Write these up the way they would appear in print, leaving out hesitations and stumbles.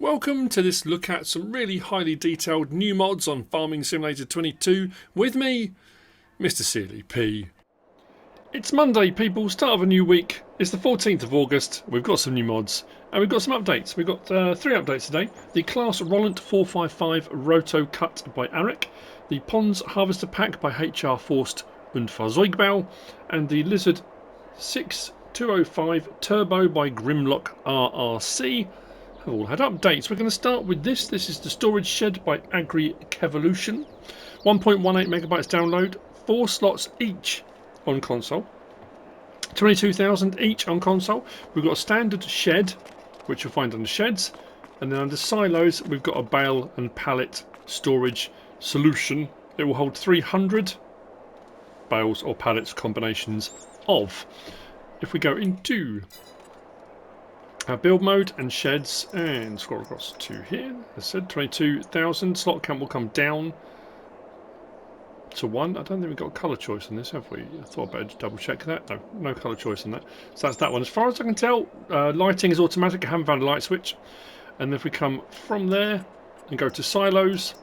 Welcome to this look at some really highly detailed new mods on Farming Simulator 22 with me, MrSealyp. It's Monday, people, start of a new week. It's the 14th of August, we've got some new mods and we've got some updates. We've got 3 updates today. The Class Rollant 455 Roto Cut by Eire, the Ponds Harvester Pack by HR Forst und Fahrzeugbau, and the Lizard 6205 Turbo by Grimlock RRC. Have all had updates. We're going to start with this. This is the storage shed by AgriKevolution. 1.18 megabytes download, 4 slots each on console, 22,000 each on console. We've got a standard shed, which you'll find under sheds, and then under silos we've got a bale and pallet storage solution. It will hold 300 bales or pallets combinations of. If we go into build mode and sheds and scroll across to here, as I said, 22,000. Slot count will come down to 1. I don't think we've got a colour choice on this, have we? I thought I'd better double check that. No, no colour choice on that. So that's that one. As far as I can tell, lighting is automatic. I haven't found a light switch. And then if we come from there and go to silos,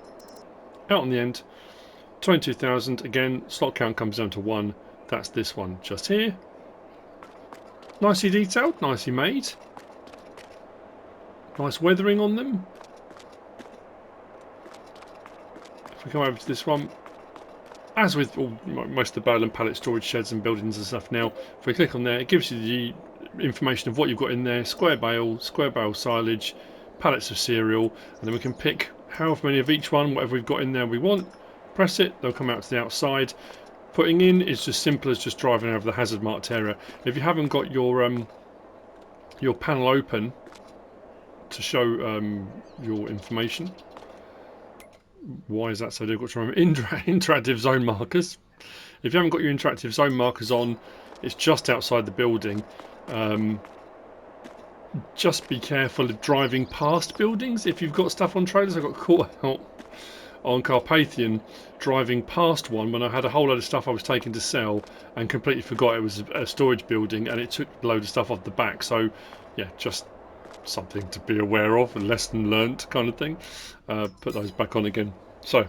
out on the end, 22,000. Again, slot count comes down to 1. That's this one just here. Nicely detailed, nicely made. Nice weathering on them. If we come over to this one, as with most of the bale and pallet storage sheds and buildings and stuff now, if we click on there, it gives you the information of what you've got in there: square bale silage, pallets of cereal, and then we can pick however many of each one, whatever we've got in there we want. Press it, they'll come out to the outside. Putting in is just simple as just driving over the hazard marked area. If you haven't got your panel open to show your information. Why is that so difficult to remember? Interactive zone markers. If you haven't got your interactive zone markers on, it's just outside the building. Just be careful of driving past buildings. If you've got stuff on trailers, I got caught out on Carpathian driving past one when I had a whole load of stuff I was taking to sell and completely forgot it was a storage building, and it took a load of stuff off the back. So yeah, just something to be aware of, a lesson learnt kind of thing. Put those back on again. So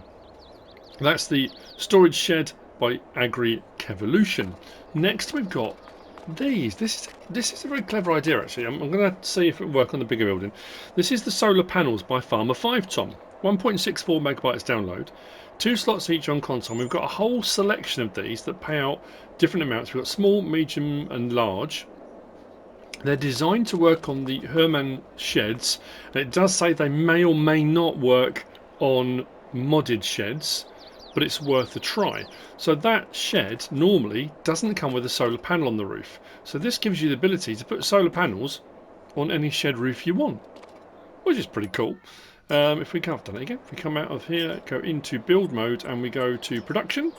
that's the storage shed by AgriKevolution. Next we've got these. This is a very clever idea actually. I'm going to see if it will work on the bigger building. This is the solar panels by farmerfivetom. 1.64 megabytes download, 2 slots each on console. We've got a whole selection of these that pay out different amounts. We've got small, medium and large. They're designed to work on the Herman sheds, and it does say they may or may not work on modded sheds, but it's worth a try. So that shed normally doesn't come with a solar panel on the roof, so this gives you the ability to put solar panels on any shed roof you want, which is pretty cool. If we come, I've done it again. If we come out of here, go into build mode, and we go to production,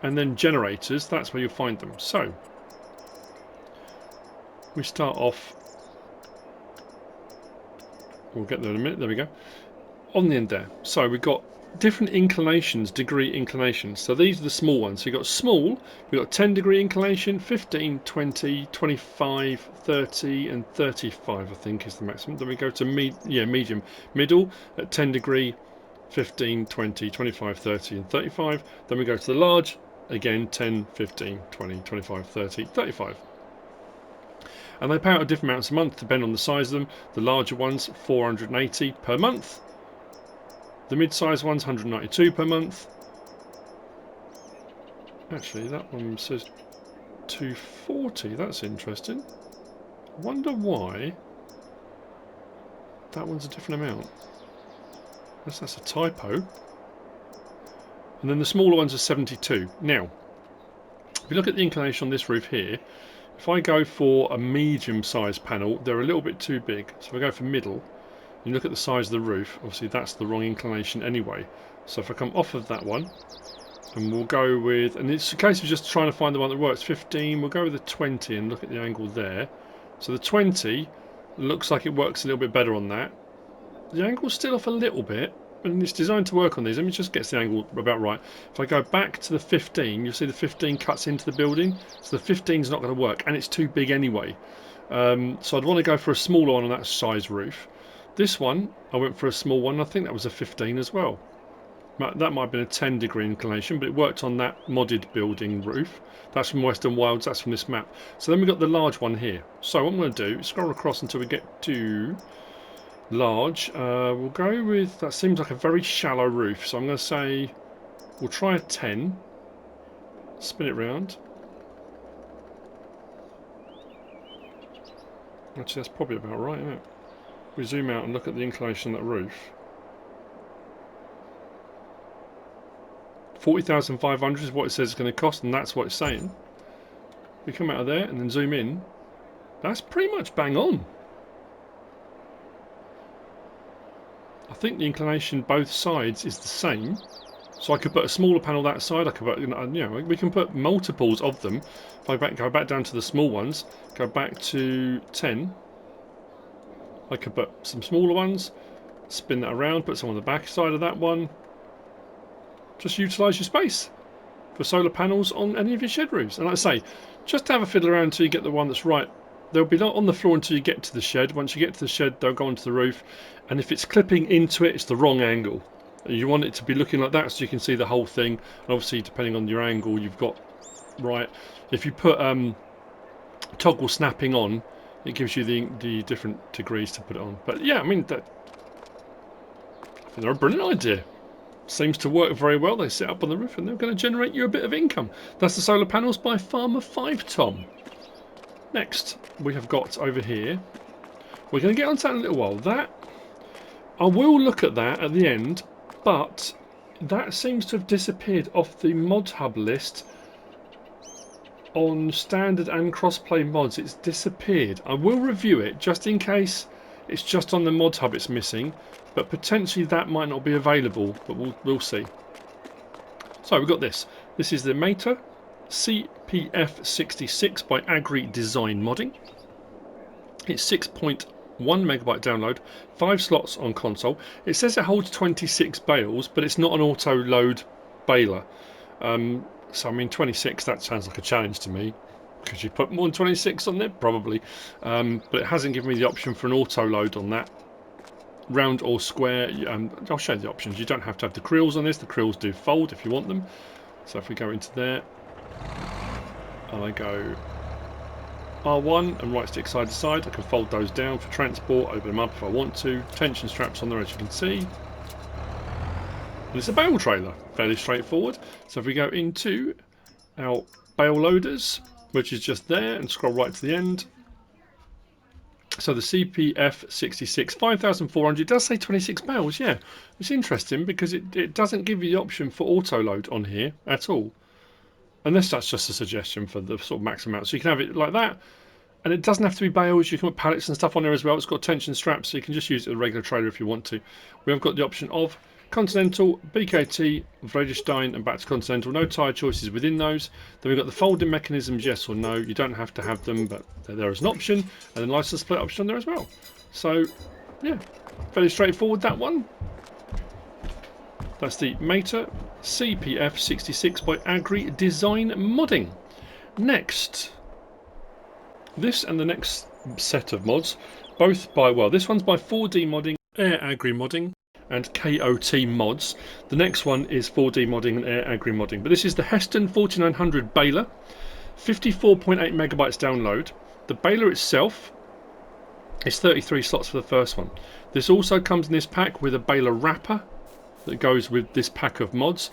and then generators, that's where you'll find them. So we start off, we'll get there in a minute, there we go, on the end there. So we've got different inclinations, degree inclinations. So these are the small ones. So you've got small, we've got 10 degree inclination, 15, 20, 25, 30 and 35 I think is the maximum. Then we go to medium, middle at 10 degree, 15, 20, 25, 30 and 35. Then we go to the large, again 10, 15, 20, 25, 30, 35. And they pay out different amounts a month depending on the size of them. The larger ones 480 per month. The mid-size ones 192 per month. Actually, that one says 240. That's interesting. I wonder why that one's a different amount. Unless that's a typo. And then the smaller ones are 72. Now, if you look at the inclination on this roof here, if I go for a medium-sized panel, they're a little bit too big. So if I go for middle, you look at the size of the roof, obviously that's the wrong inclination anyway. So if I come off of that one, and we'll go with, and it's a case of just trying to find the one that works, 15, we'll go with the 20 and look at the angle there. So the 20 looks like it works a little bit better on that. The angle's still off a little bit, and it's designed to work on these. Let me just get the angle about right. If I go back to the 15, you'll see the 15 cuts into the building, so the 15 is not going to work, and it's too big anyway. So I'd want to go for a smaller one on that size roof. This one, I went for a small one. I think that was a 15 as well. That might have been a 10-degree inclination, but it worked on that modded building roof. That's from Western Wilds, that's from this map. So then we've got the large one here. So what I'm going to do is scroll across until we get to large. We'll go with, that seems like a very shallow roof, so I'm going to say we'll try a 10. Spin it round. Actually, that's probably about right, isn't it? We zoom out and look at the inclination on that roof. 40,500 is what it says it's going to cost, and that's what it's saying. We come out of there and then zoom in. That's pretty much bang on. I think the inclination both sides is the same. So I could put a smaller panel that side. I could put, you know, we can put multiples of them. If I go back down to the small ones, go back to 10. I could put some smaller ones, spin that around, put some on the back side of that one. Just utilise your space for solar panels on any of your shed roofs. And like I say, just have a fiddle around until you get the one that's right. They'll be not on the floor until you get to the shed. Once you get to the shed, they'll go onto the roof. And if it's clipping into it, it's the wrong angle. You want it to be looking like that so you can see the whole thing. And obviously, depending on your angle, you've got right. If you put toggle snapping on, it gives you the different degrees to put it on. But yeah, I mean, I think they're a brilliant idea. Seems to work very well. They sit up on the roof and they're going to generate you a bit of income. That's the solar panels by farmerfivetom. Next, we have got over here. We're going to get onto that in a little while. That I will look at that at the end, but that seems to have disappeared off the mod hub list on standard and crossplay mods. It's disappeared. I will review it just in case it's just on the mod hub it's missing, but potentially that might not be available, but we'll see. So we've got this. This is the Maitre CPF 66 by AgriDesignModding. It's 6.1 megabyte download, 5 slots on console. It says it holds 26 bales, but it's not an auto load baler. So I mean 26, that sounds like a challenge to me. Could you put more than 26 on there? Probably. But it hasn't given me the option for an auto load on that. Round or square, I'll show you the options. You don't have to have the crills on this. The crills do fold if you want them. So if we go into there, and I go R1 and right stick side to side, I can fold those down for transport, open them up if I want to. Tension straps on there, as you can see. And it's a bale trailer, fairly straightforward. So if we go into our bale loaders, which is just there, and scroll right to the end. So the CPF 66, 5,400, it does say 26 bales, yeah. It's interesting because it doesn't give you the option for auto load on here at all. Unless that's just a suggestion for the sort of max amount. So you can have it like that, and it doesn't have to be bales. You can put pallets and stuff on there as well. It's got tension straps, so you can just use it as a regular trailer if you want to. We have got the option of Continental, BKT, Vredestein and back to Continental. No tyre choices within those. Then we've got the folding mechanisms, yes or no. You don't have to have them, but they're there as an option. And then license plate option on there as well. So, yeah, fairly straightforward, that one. That's the Maitre CPF 66 by AgriDesignModding. Next, this and the next set of mods, both by, well, this one's by 4D Modding, Eire AgriModding, and KOT mods. The next one is 4D Modding and Eire AgriModding. But this is the Hesston 4900 baler, 54.8 megabytes download. The baler itself is 33 slots for the first one. This also comes in this pack with a baler wrapper that goes with this pack of mods.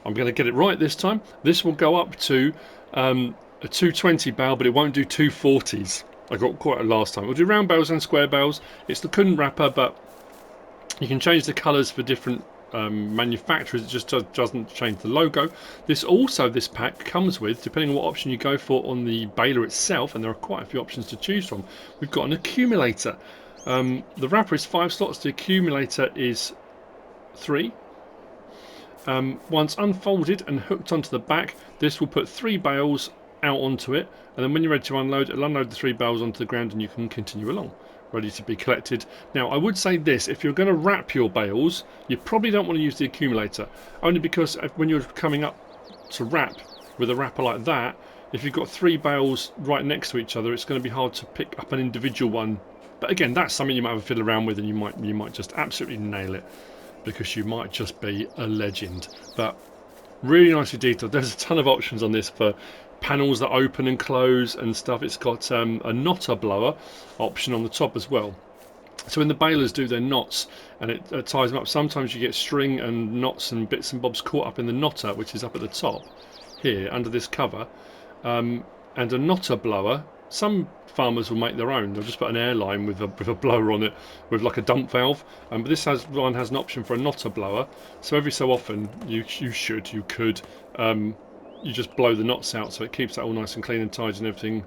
I'm going to get it right this time. This will go up to a 220 bale, but it won't do 240s. I got quite a last time. We'll do round bales and square bales. It's the Kun wrapper, but you can change the colours for different manufacturers. It just doesn't change the logo. This pack comes with, depending on what option you go for on the baler itself, and there are quite a few options to choose from, we've got an accumulator. The wrapper is 5 slots, the accumulator is 3. Once unfolded and hooked onto the back, this will put 3 bales out onto it, and then when you're ready to unload, it'll unload the 3 bales onto the ground and you can continue along, ready to be collected. Now I would say this, if you're going to wrap your bales, you probably don't want to use the accumulator, only because when you're coming up to wrap with a wrapper like that, If you've got 3 bales right next to each other, it's going to be hard to pick up an individual one. But again, that's something you might have a fiddle around with, and you might just absolutely nail it, because you might just be a legend. But really nicely detailed. There's a ton of options on this for panels that open and close and stuff. It's got a knotter blower option on the top as well. So when the balers do their knots and it ties them up, sometimes you get string and knots and bits and bobs caught up in the knotter, which is up at the top here under this cover. And a knotter blower, some farmers will make their own. They'll just put an airline with a blower on it with like a dump valve. But this one has an option for a knotter blower. So every so often you could you just blow the knots out, so it keeps that all nice and clean and tidy and everything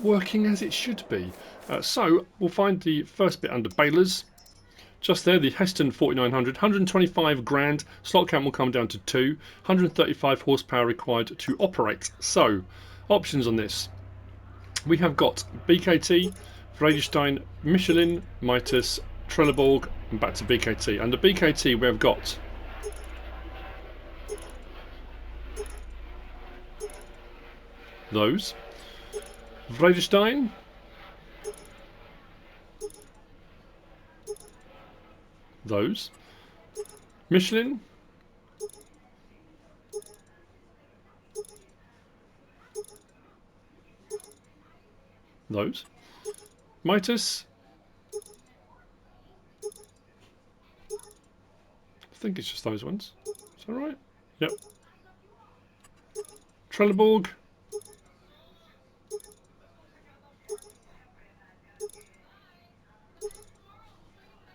working as it should be. So we'll find the first bit under balers. Just there, the Hesston 4900, 125 grand, slot count will come down to 2, 135 horsepower required to operate. So, options on this. We have got BKT, Vredestein, Michelin, Mitre, Trelleborg, and back to BKT. Under BKT we have got those. Vredestein, those. Michelin, those. Mitre, I think it's just those ones. Is that right? Yep. Trelleborg,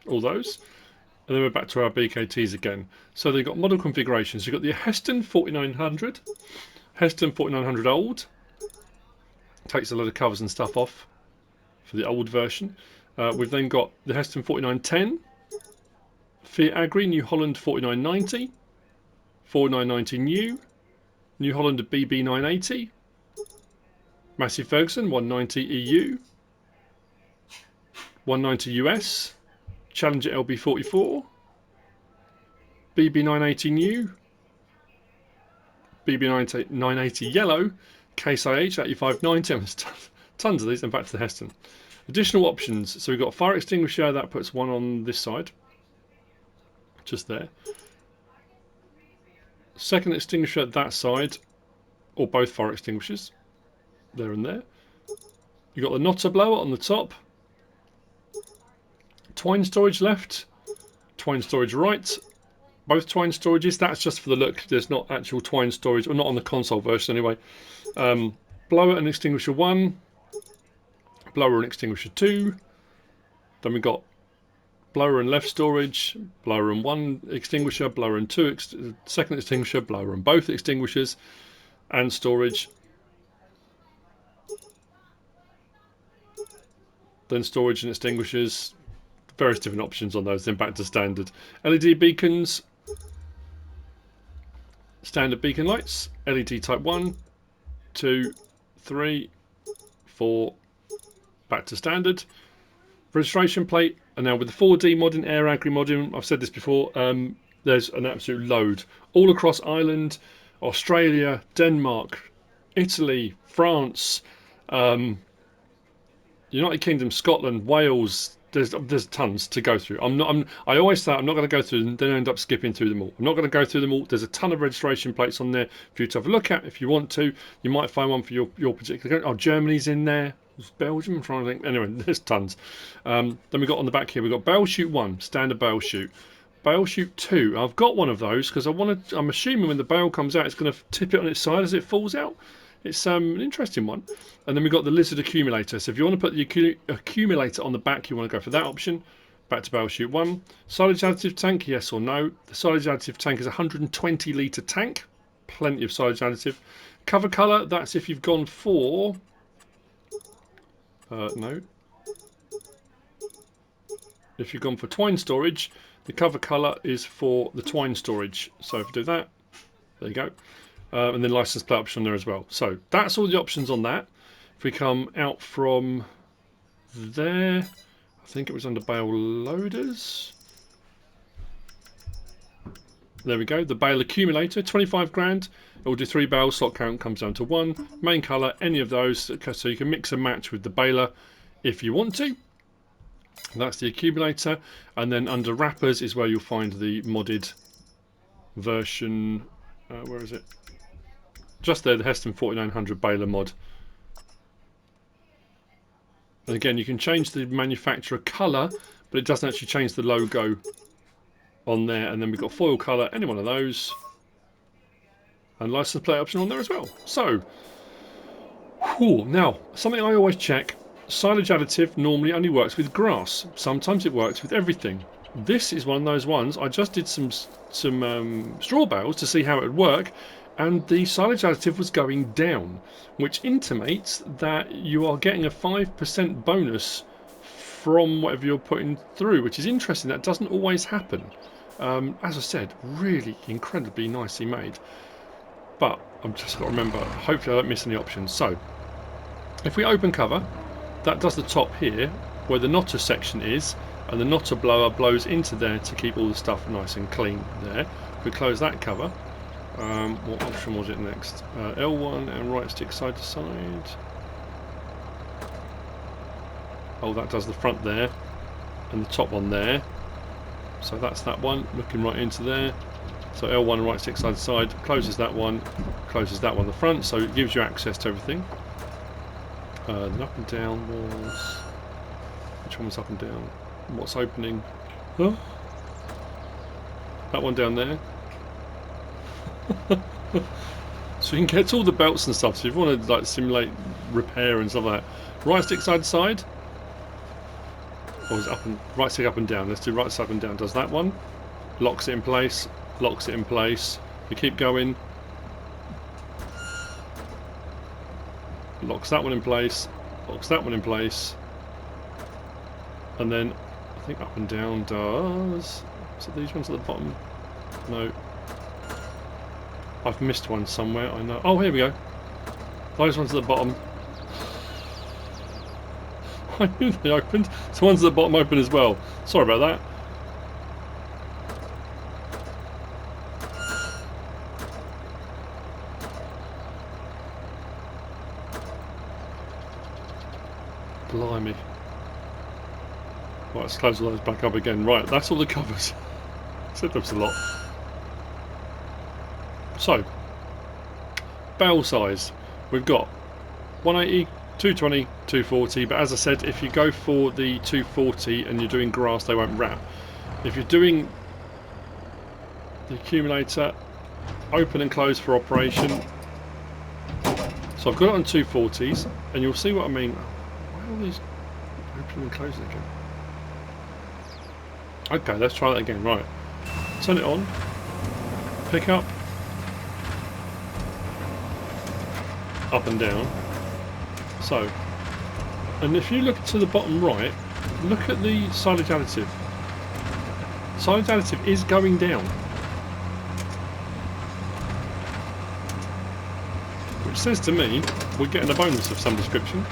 all those. And then we're back to our BKTs again. So they've got model configurations. You've got the Hesston 4900, Hesston 4900 old. Takes a lot of covers and stuff off for the old version. We've then got the Hesston 4910, Fiat Agri New Holland 4990, 4990 New Holland BB980, Massey Ferguson 190 EU, 190 US, Challenger LB44, BB980 new, BB980 yellow, Case IH 8590. Tons of these, and back to the Hesston. Additional options. So we've got fire extinguisher, that puts one on this side, just there. Second extinguisher at that side, or both fire extinguishers, there and there. You've got the knotter blower on the top. Twine storage left, twine storage right, both twine storages. That's just for the look. There's not actual twine storage, or not on the console version anyway. Blower and extinguisher 1, blower and extinguisher 2. Then we've got blower and left storage, blower and 1 extinguisher, blower and 2 second extinguisher, blower and both extinguishers, and storage. Then storage and extinguishers. Various different options on those, then back to standard. LED beacons, standard beacon lights, LED type 1, 2, 3, 4, back to standard. Registration plate, and now with the 4D modding, Eire Agri modding, I've said this before, there's an absolute load. All across Ireland, Australia, Denmark, Italy, France, United Kingdom, Scotland, Wales. There's tons to go through. I always say I'm not going to go through them, then I end up skipping through them all. I'm not going to go through them all. There's a ton of registration plates on there for you to have a look at if you want to. You might find one for your particular country. Oh, Germany's in there. There's Belgium, I'm trying to think. Anyway, there's tons. Then we've got on the back here, we've got bale chute 1, standard bale chute. Bale chute 2, I've got one of those because I'm assuming when the bale comes out, it's going to tip it on its side as it falls out. It's an interesting one. And then we've got the lizard accumulator. So if you want to put the accumulator on the back, you want to go for that option. Back to bale chute 1. Silage additive tank, yes or no? The silage additive tank is a 120 litre tank. Plenty of silage additive. Cover colour, that's if you've gone for... no. If you've gone for twine storage, the cover colour is for the twine storage. So if you do that, there you go. And then license plate option there as well. So that's all the options on that. If we come out from there, I think it was under bale loaders. There we go, the bale accumulator, 25 grand. It will do 3 bales, slot count comes down to 1. Main colour, any of those, so you can mix and match with the baler if you want to. That's the accumulator, and then under wrappers is where you'll find the modded version. Where is it? Just there, the Hesston 4900 baler mod. And again, you can change the manufacturer colour, but it doesn't actually change the logo on there. And then we've got foil colour, any one of those, and license plate option on there as well. So, now something I always check: silage additive normally only works with grass. Sometimes it works with everything. This is one of those ones. I just did some straw bales to see how it would work, and the silage additive was going down, which intimates that you are getting a 5% bonus from whatever you're putting through, which is interesting. That doesn't always happen. As I said, really incredibly nicely made. But I've just got to remember, hopefully I don't miss any options. So, if we open cover, that does the top here, where the knotter section is, and the knotter blower blows into there to keep all the stuff nice and clean there. If we close that cover, what option was it next? L1 and right stick side to side. Oh, that does the front there, and the top one there. So that's that one, looking right into there. So L1 and right stick side to side, closes that one the front, so it gives you access to everything. Then up and down was... Which one was up and down? What's opening? Huh? That one down there. So you can get all the belts and stuff. So if you want to like simulate repair and stuff like that, right stick side to side, or is it up and right stick up and down? Let's do right stick up and down. Does that one? Locks it in place. Locks it in place. We keep going. Locks that one in place. Locks that one in place. And then I think up and down does. So these ones at the bottom. No. I've missed one somewhere, I know. Oh, here we go. Those ones at the bottom. I knew they opened. So ones at the bottom open as well. Sorry about that. Blimey. Right, let's close all those back up again. Right, that's all the covers. Said there was a lot. So, bale size. We've got 180, 220, 240, but as I said, if you go for the 240 and you're doing grass, they won't wrap. If you're doing the accumulator, open and close for operation. So I've got it on 240s, and you'll see what I mean. Why are all these open and closing again? Okay, let's try that again. Right, turn it on, pick up, up and down. So, and if you look to the bottom right, look at the silage additive. Silage additive is going down, which says to me we're getting a bonus of some description.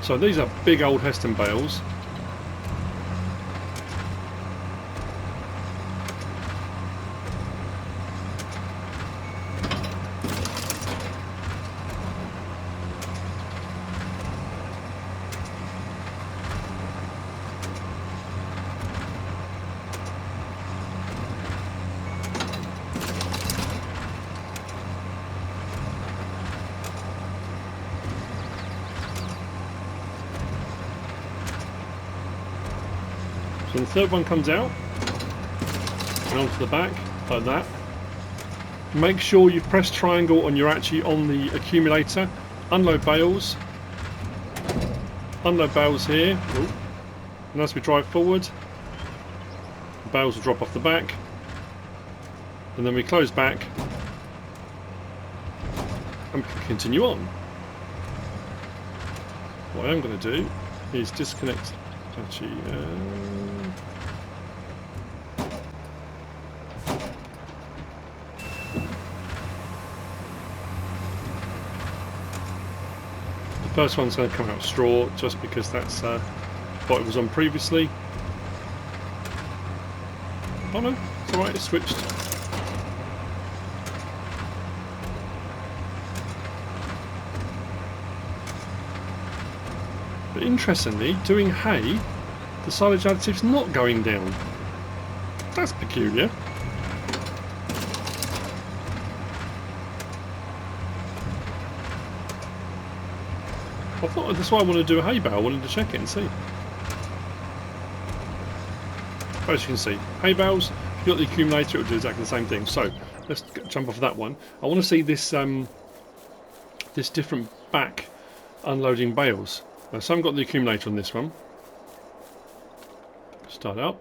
So these are big old Hesston bales. So the third one comes out and onto the back like that. Make sure you press triangle and you're actually on the accumulator. Unload bales. Unload bales here. Ooh. And as we drive forward, the bales will drop off the back. And then we close back and continue on. What I am going to do is disconnect. Actually, the first one's going to come out straw just because that's what it was on previously. Oh no, it's alright, it's switched. But interestingly, doing hay, the silage additive's not going down. That's peculiar. I thought that's why I wanted to do a hay bale. I wanted to check it and see. But as you can see, hay bales, if you've got the accumulator, it'll do exactly the same thing. So let's jump off that one. I want to see this this different back unloading bales. So I've got the accumulator on this one. Start up.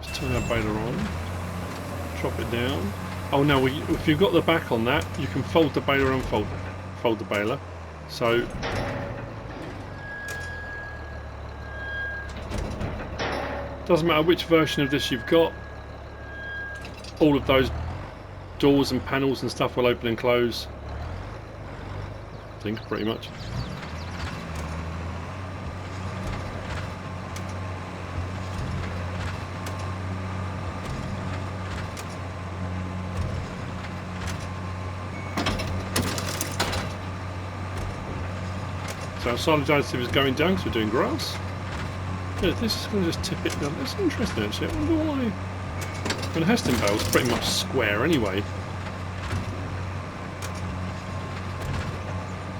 Let's turn our baler on. Drop it down. Oh no, if you've got the back on that, you can fold the baler and fold the baler. So doesn't matter which version of this you've got, all of those doors and panels and stuff will open and close. I think pretty much. So our silage additive is going down because we're doing grass. Yeah, this is going to just tip it down. That's interesting actually. I wonder why. I mean, Hesston bale's pretty much square anyway.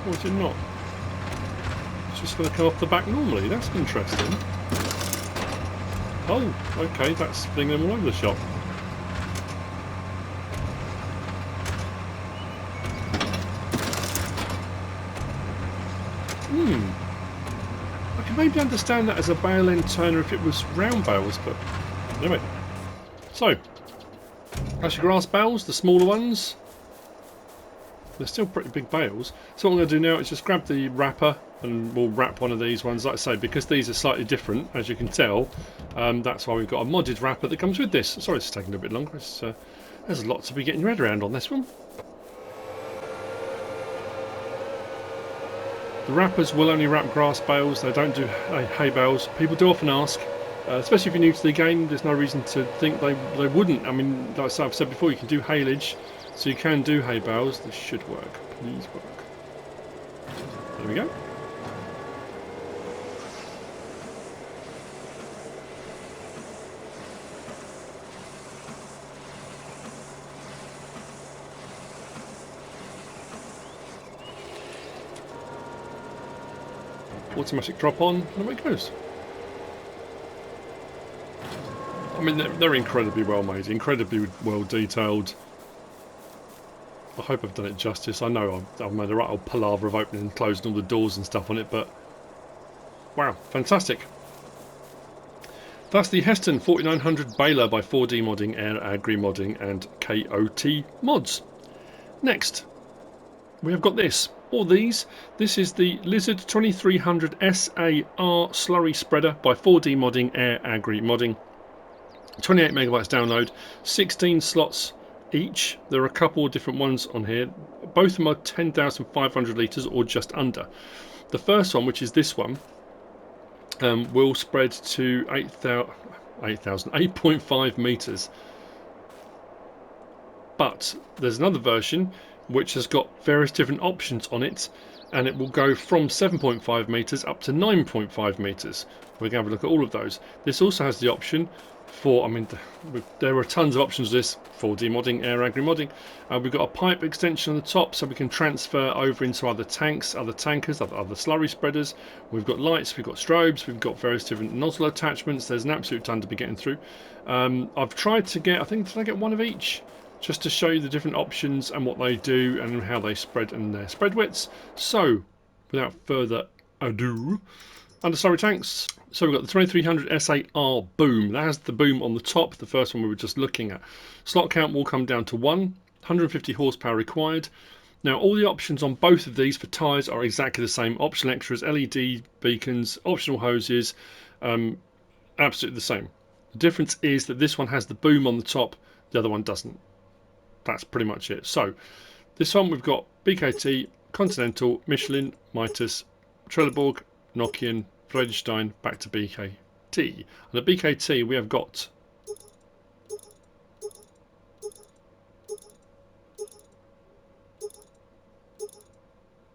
Or is it not? It's just going to come off the back normally. That's interesting. Oh, okay, that's flinging them all over the shop. I can maybe understand that as a bale end turner if it was round bales, but anyway. So, that's your grass bales, the smaller ones. They're still pretty big bales. So what I'm going to do now is just grab the wrapper and we'll wrap one of these ones. Like I say, because these are slightly different, as you can tell, that's why we've got a modded wrapper that comes with this. Sorry it's taking a bit longer. There's a lot to be getting your head around on this one. The wrappers will only wrap grass bales, they don't do hay bales. People do often ask, especially if you're new to the game, there's no reason to think they wouldn't. I mean, like I've said before, you can do haylage, so you can do hay bales. This should work, please work. There we go. Automatic drop on, and away it goes. I mean, they're incredibly well made, incredibly well detailed. I hope I've done it justice. I know I've made a right old palaver of opening and closing all the doors and stuff on it, but wow, fantastic. That's the Hesston 4900 Baler by 4D Modding, Eire, AgriModding and KOT Mods. Next, we have got this. Or these. This is the Lizard 2300 SAR Slurry Spreader by 4D Modding, Eire, AgriModding. 28 megabytes download, 16 slots each. There are a couple of different ones on here. Both of them are 10,500 litres or just under. The first one, which is this one, will spread to 8.5 metres. But there's another version which has got various different options on it, and it will go from 7.5 metres up to 9.5 metres. We're going to have a look at all of those. This also has the option for, I mean, there are tons of options with this, 4D modding, Eire, AgriModding. We've got a pipe extension on the top so we can transfer over into other tanks, other tankers, other slurry spreaders. We've got lights, we've got strobes, we've got various different nozzle attachments. There's an absolute ton to be getting through. I've tried to get, I think, did I get one of each? Just to show you the different options and what they do and how they spread and their spread widths. So, without further ado, under slurry tanks, so we've got the 2300 SAR boom. That has the boom on the top, the first one we were just looking at. Slot count will come down to 150 horsepower required. Now all the options on both of these for tyres are exactly the same. Optional extras, LED beacons, optional hoses, absolutely the same. The difference is that this one has the boom on the top, the other one doesn't. That's pretty much it. So this one we've got BKT, Continental, Michelin, Mitas, Trelleborg, Nokian, Vredestein, back to BKT. And at BKT we have got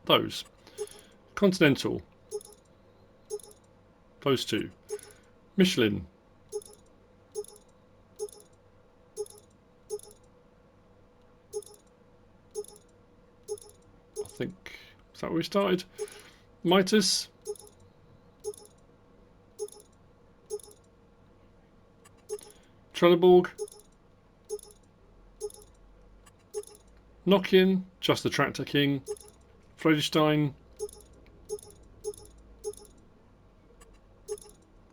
those. Continental. Those two. Michelin. I think, is that where we started? Mitres. Trelleborg. Nokian, just the Tractor King. Friedrichstein.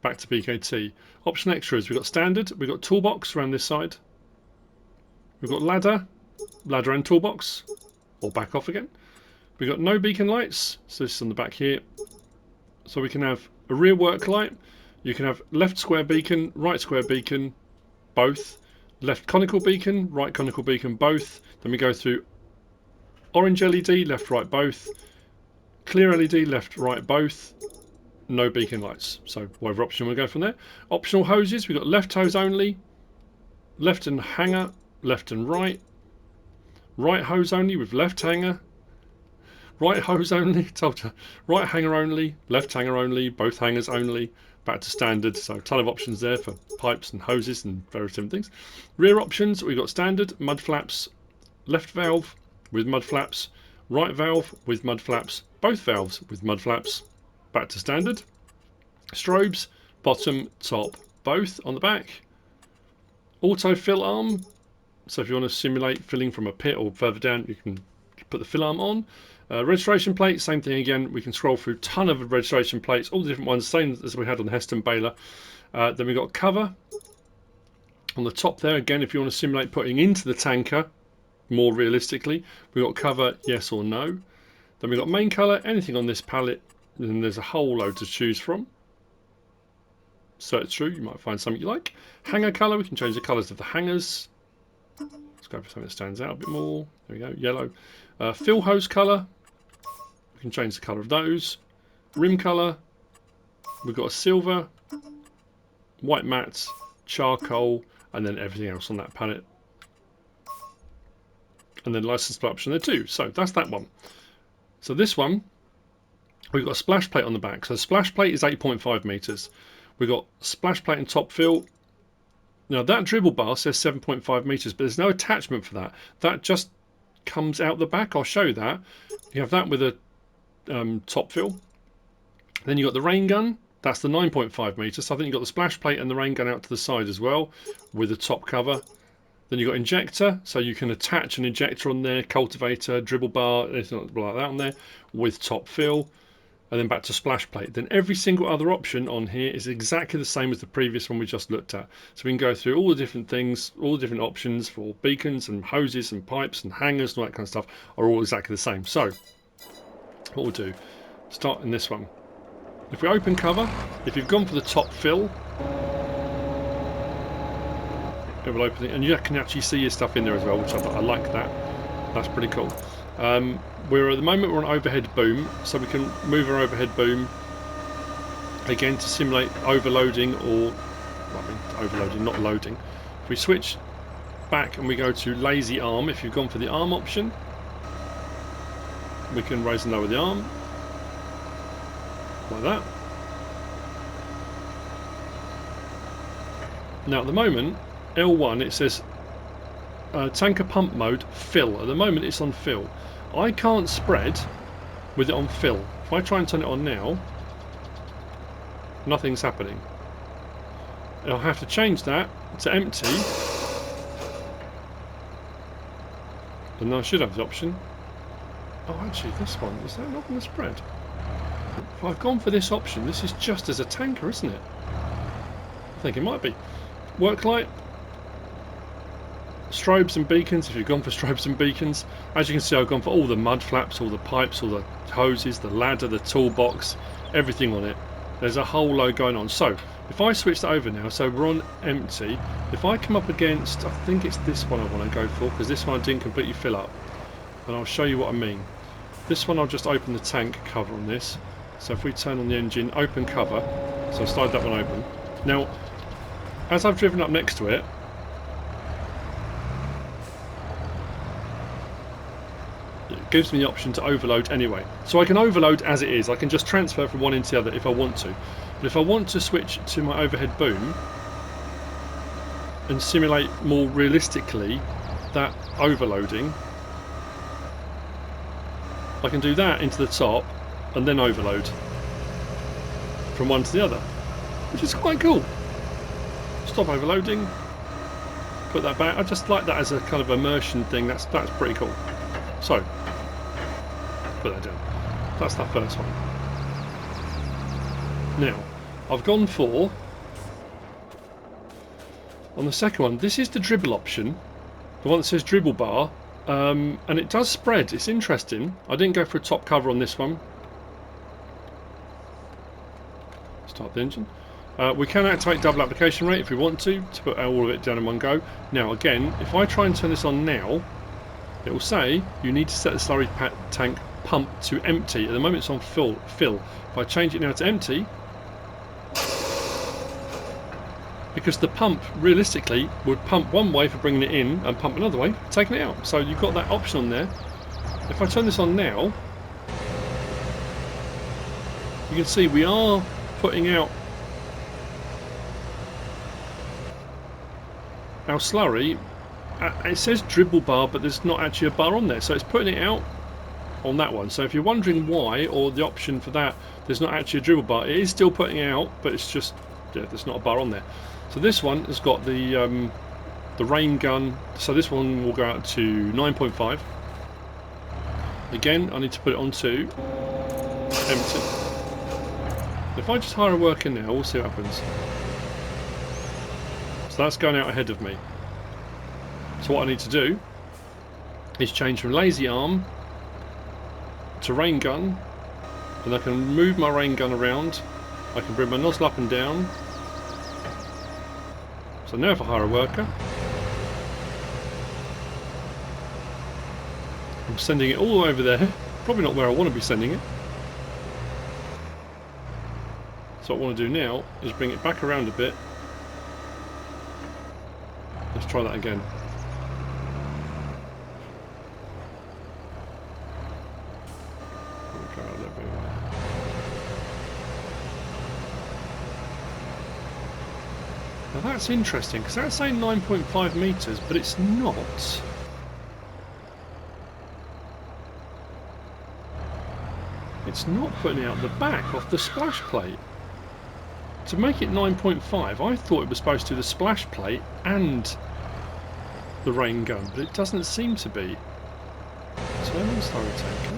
Back to BKT. Option extras. We've got standard. We've got toolbox around this side. We've got ladder. Ladder and toolbox. Or back off again. We've got no beacon lights. So this is on the back here. So we can have a rear work light. You can have left square beacon, right square beacon, both. Left conical beacon, right conical beacon, both. Then we go through orange LED, left, right, both. Clear LED, left, right, both. No beacon lights. So whatever option we go from there. Optional hoses, we've got left hose only, left and hanger, left and right. Right hose only with left hanger. Right hose only, told you. Right hanger only, left hanger only, both hangers only. Back to standard, so a ton of options there for pipes and hoses and various different things. Rear options, we've got standard, mud flaps, left valve with mud flaps, right valve with mud flaps, both valves with mud flaps. Back to standard. Strobes, bottom, top, both on the back. Auto fill arm, so if you want to simulate filling from a pit or further down, you can put the fill arm on. Registration plate, same thing again. We can scroll through a ton of registration plates, all the different ones, same as we had on the Hesston Baler. Then we've got cover on the top there. Again, if you want to simulate putting into the tanker more realistically, we've got cover, yes or no. Then we've got main colour, anything on this palette, and there's a whole load to choose from. Search through, you might find something you like. Hanger colour, we can change the colours of the hangers. Let's go for something that stands out a bit more. There we go, yellow. Fill hose colour, we can change the colour of those. Rim colour, we've got a silver, white matte, charcoal, and then everything else on that palette. And then license plate option there too. So that's that one. So this one, we've got a splash plate on the back. So the splash plate is 8.5 meters. We've got splash plate and top fill. Now that dribble bar says 7.5 meters, but there's no attachment for that. That just comes out the back. I'll show you that. You have that with a top fill. Then you've got the rain gun. That's the 9.5 meters. So I think you've got the splash plate and the rain gun out to the side as well with a top cover. Then you've got injector, so you can attach an injector on there, cultivator, dribble bar, anything like that on there with top fill. And then back to splash plate. Then every single other option on here is exactly the same as the previous one we just looked at. So we can go through all the different things, all the different options for beacons and hoses and pipes and hangers and all that kind of stuff are all exactly the same. So what we'll do, start in this one. If we open cover, if you've gone for the top fill, it will open it, and you can actually see your stuff in there as well, which I like that. That's pretty cool. We're at the moment we're on overhead boom, so we can move our overhead boom again to simulate overloading, or well, I mean overloading, not loading. If we switch back and we go to lazy arm, if you've gone for the arm option, we can raise and lower the arm like that. Now at the moment L1 it says tanker pump mode fill. At the moment it's on fill. I can't spread with it on fill. If I try and turn it on now, nothing's happening. I'll have to change that to empty, and I should have the option. Oh, actually, this one, is that not going to spread? If I've gone for this option, this is just as a tanker, isn't it? I think it might be. Work light. Strobes and beacons, if you've gone for strobes and beacons. As you can see, I've gone for all the mud flaps, all the pipes, all the hoses, the ladder, the toolbox, everything on it. There's a whole load going on. So if I switch that over now, so we're on empty. If I come up against, I think it's this one I want to go for, because this one I didn't completely fill up. And I'll show you what I mean. This one I'll just open the tank cover on this. So if we turn on the engine, open cover, so I'll slide that one open. Now, as I've driven up next to it, gives me the option to overload anyway. So I can overload as it is. I can just transfer from one into the other if I want to. But if I want to switch to my overhead boom and simulate more realistically that overloading, I can do that into the top and then overload from one to the other, which is quite cool. Stop overloading, put that back. I just like that as a kind of immersion thing. That's pretty cool. So put that down. That's that first one. Now I've gone for, on the second one, this is the dribble option, the one that says Dribble Bar, and it does spread. It's interesting. I didn't go for a top cover on this one. Start the engine. We can activate double application rate if we want to put all of it down in one go. Now again, if I try and turn this on now, it will say you need to set the slurry tank pump to empty. At the moment it's on fill. If I change it now to empty, because the pump realistically would pump one way for bringing it in and pump another way for taking it out. So you've got that option on there. If I turn this on now, you can see we are putting out our slurry. It says Dribble Bar, but there's not actually a bar on there, so it's putting it out on that one. So if you're wondering why, or the option for that, there's not actually a dribble bar, it is still putting it out, but it's just, yeah, there's not a bar on there. So this one has got the rain gun, so this one will go out to 9.5. Again, I need to put it onto empty. If I just hire a worker now, we'll see what happens. So that's going out ahead of me. So what I need to do is change from lazy arm to rain gun, and I can move my rain gun around. I can bring my nozzle up and down. So now if I hire a worker, I'm sending it all the way over there. Probably not where I want to be sending it. So what I want to do now is bring it back around a bit. Let's try that again. Now that's interesting, because that's saying 9.5 metres, but it's not. It's not putting out the back off the splash plate. To make it 9.5, I thought it was supposed to do the splash plate and the rain gun, but it doesn't seem to be. Turn on slurry tanker.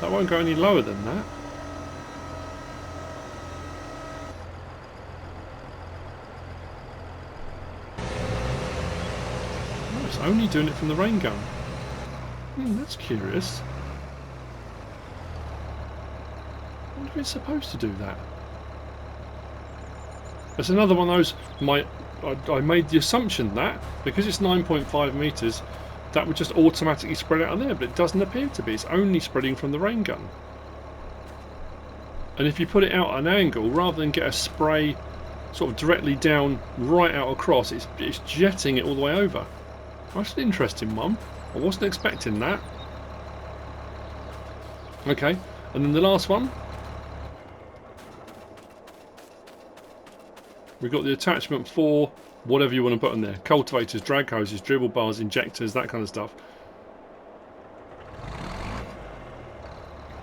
That won't go any lower than that. Oh, it's only doing it from the rain gun. That's curious. I wonder if it's supposed to do that. It's another one of those, I made the assumption that, because it's 9.5 metres, that would just automatically spread out of there, but it doesn't appear to be. It's only spreading from the rain gun. And if you put it out at an angle, rather than get a spray sort of directly down, right out across, it's jetting it all the way over. That's an interesting one. I wasn't expecting that. Okay, and then the last one. We've got the attachment for whatever you want to put in there. Cultivators, drag hoses, dribble bars, injectors, that kind of stuff.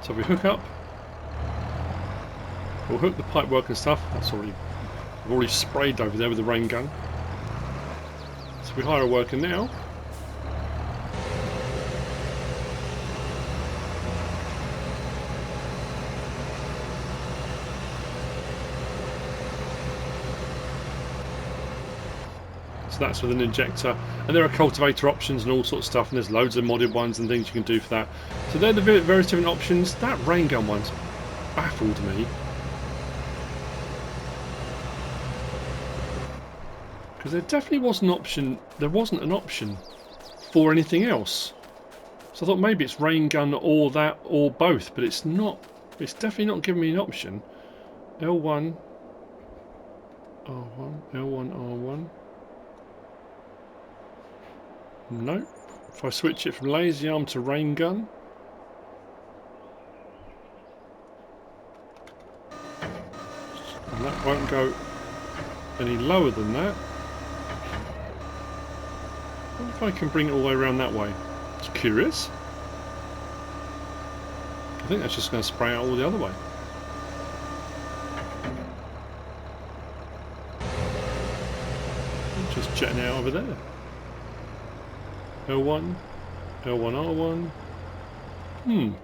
So if we hook up, we'll hook the pipe work and stuff. That's already, I've already sprayed over there with the rain gun. So we hire a worker now. So that's with an injector, and there are cultivator options and all sorts of stuff, and there's loads of modded ones and things you can do for that. So they're the various different options. That rain gun one's baffled me, because there definitely was an option. There wasn't an option for anything else. So I thought maybe it's rain gun or that or both, but it's not. It's definitely not giving me an option. L1, R1, L1, R1. No. If I switch it from lazy arm to rain gun. And that won't go any lower than that. I wonder if I can bring it all the way around that way. It's curious. I think that's just going to spray out all the other way. Just jetting out over there. L1, L1, R1.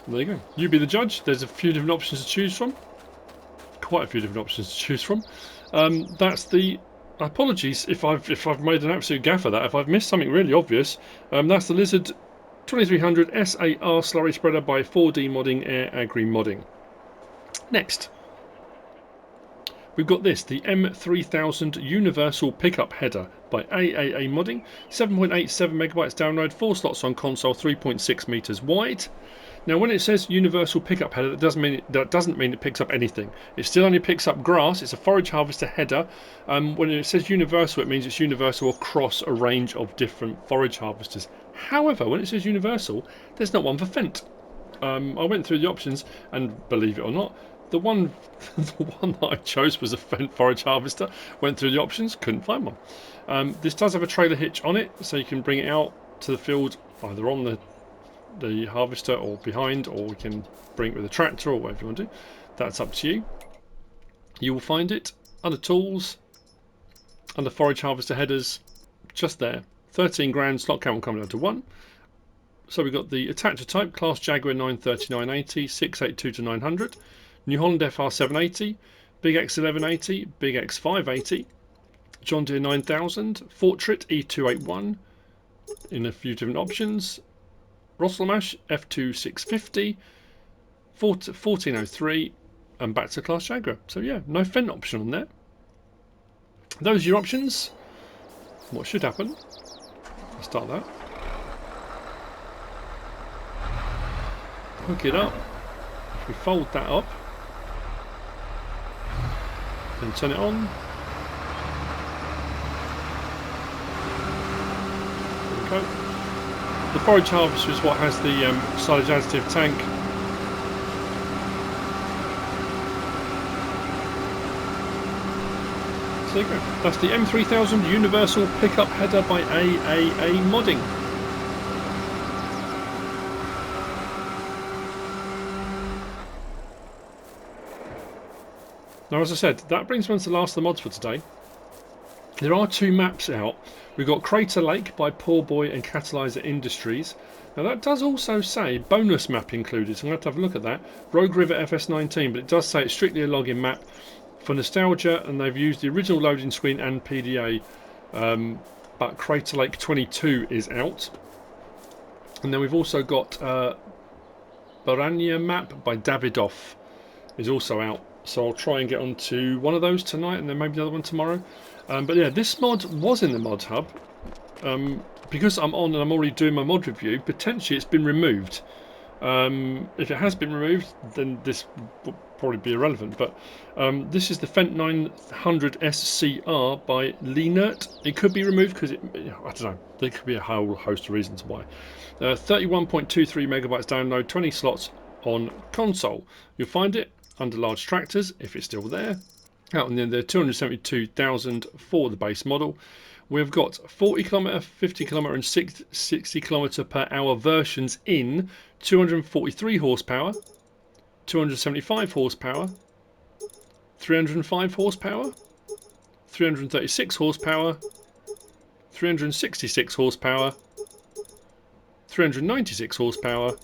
There you go. You be the judge. There's a few different options to choose from. Quite a few different options to choose from. That's the... Apologies if I've made an absolute gaff of that. If I've missed something really obvious. That's the Lizard 2300 SAR Slurry Spreader by 4D Modding Air Agri Modding. Next. We've got this, the M3000 Universal Pickup Header by AgriModding, 7.87 megabytes download, 4 slots on console, 3.6 meters wide. Now, when it says Universal Pickup Header, that doesn't mean it picks up anything. It still only picks up grass. It's a forage harvester header. When it says universal, it means it's universal across a range of different forage harvesters. However, when it says universal, there's not one for Fent. I went through the options, and believe it or not, the one that I chose was a Fent forage harvester. Went through the options, couldn't find one. This does have a trailer hitch on it, so you can bring it out to the field either on the harvester or behind, or we can bring it with a tractor or whatever you want to do. That's up to you. You will find it under tools, under forage harvester headers, just there. 13 grand, slot count will come down to 1. So we've got the attacher type, Class Jaguar 93980, 682 to 900. New Holland FR 780, Big X 1180, Big X 580, John Deere 9000, Fortrit E281 in a few different options, Rosselmash F2650, 1403, and back to Class Jaguar. So yeah, no Fent option on there. Those are your options. What should happen? I'll start that. Hook it up. If we fold that up, then turn it on. There we go. The forage harvester is what has the silage additive tank. So there you go. That's the M3000 Universal Pickup Header by AgriModding. Now, as I said, that brings me on to the last of the mods for today. There are 2 maps out. We've got Crater Lake by Poor Boy and Catalyzer Industries. Now that does also say bonus map included, so I'm going to have a look at that. Rogue River FS19, but it does say it's strictly a login map for nostalgia, and they've used the original loading screen and PDA. But Crater Lake 22 is out. And then we've also got Baranya map by Davidoff is also out. So I'll try and get onto one of those tonight, and then maybe the other one tomorrow. But yeah, this mod was in the mod hub. Because I'm on and I'm already doing my mod review, potentially it's been removed. If it has been removed, then this will probably be irrelevant. But this is the Fent 900 SCR by Lenert. It could be removed because I don't know. There could be a whole host of reasons why. 31.23 megabytes download, 20 slots on console. You'll find it under large tractors if it's still there. Out and then there 272,000 for the base model. We've got 40 km, 50 km and 60 km per hour versions in 243 horsepower, 275 horsepower, 305 horsepower, 336 horsepower, 366 horsepower, 396 horsepower,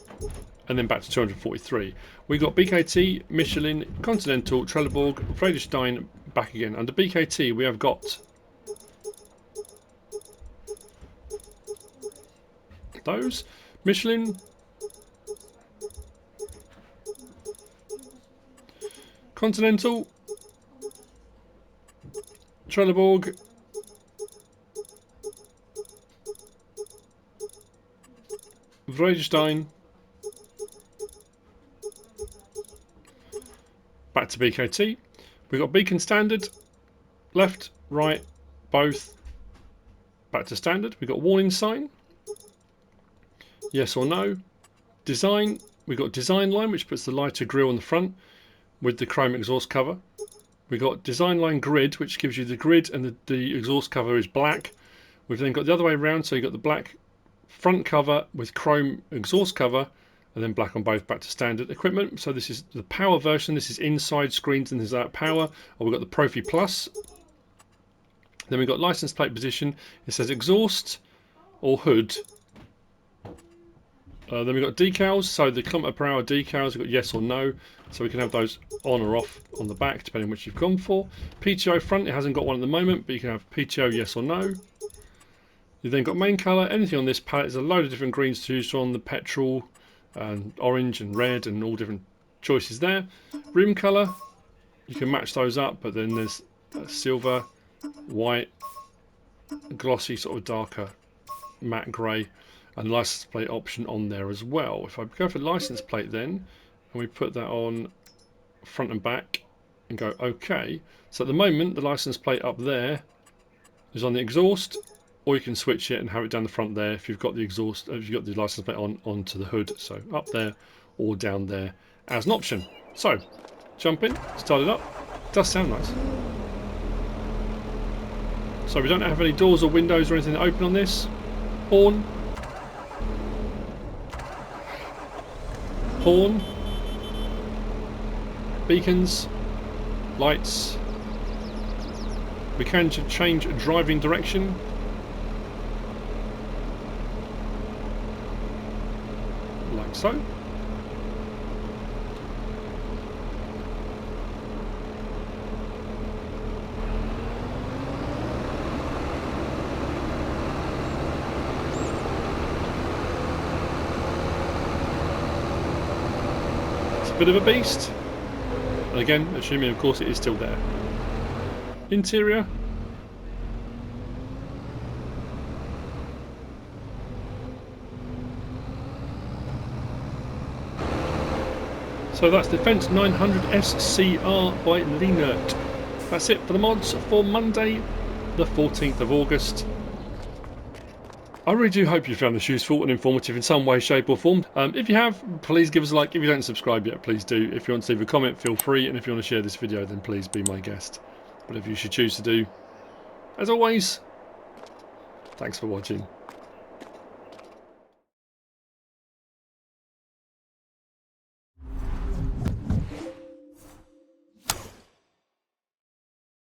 and then back to 243. We got BKT, Michelin, Continental, Trelleborg, Vredestein back again. Under BKT we have got those. Michelin, Continental, Trelleborg, Vredestein, back to BKT. We've got Beacon Standard, left, right, both back to standard. We've got warning sign, yes or no. Design, we've got design line, which puts the lighter grille on the front with the chrome exhaust cover. We've got design line grid, which gives you the grid, and the exhaust cover is black. We've then got the other way around, so you've got the black front cover with chrome exhaust cover, and then black on both back to standard. Equipment, so this is the power version. This is inside screens and this is out power. Or we've got the Profi Plus. Then we've got license plate position. It says exhaust or hood. Then we've got decals, so the kilometre per hour decals, we've got yes or no, so we can have those on or off on the back depending on which you've gone for. PTO front, it hasn't got one at the moment, but you can have PTO yes or no. You've then got main colour. Anything on this palette, there's a load of different greens to choose from, the petrol and orange and red and all different choices there. Rim colour, you can match those up, but then there's silver, white, glossy, sort of darker matte grey, and license plate option on there as well. If I go for license plate then, and we put that on front and back and go OK, so at the moment the license plate up there is on the exhaust, or you can switch it and have it down the front there if you've got the exhaust, if you've got the license plate onto the hood, so up there or down there as an option. So jump in, start it up. Does sound nice. So we don't have any doors or windows or anything that open on this. Horn, beacons, lights. We can change driving direction. Like so. It's a bit of a beast. And again, assuming of course it is still there. Interior. So that's the Fent 900 SCR by Leonert. That's it for the mods for Monday the 14th of August. I really do hope you found this useful and informative in some way, shape or form. If you have, please give us a like. If you don't subscribe yet, please do. If you want to leave a comment, feel free. And if you want to share this video, then please be my guest. Whatever you should choose to do. As always, thanks for watching.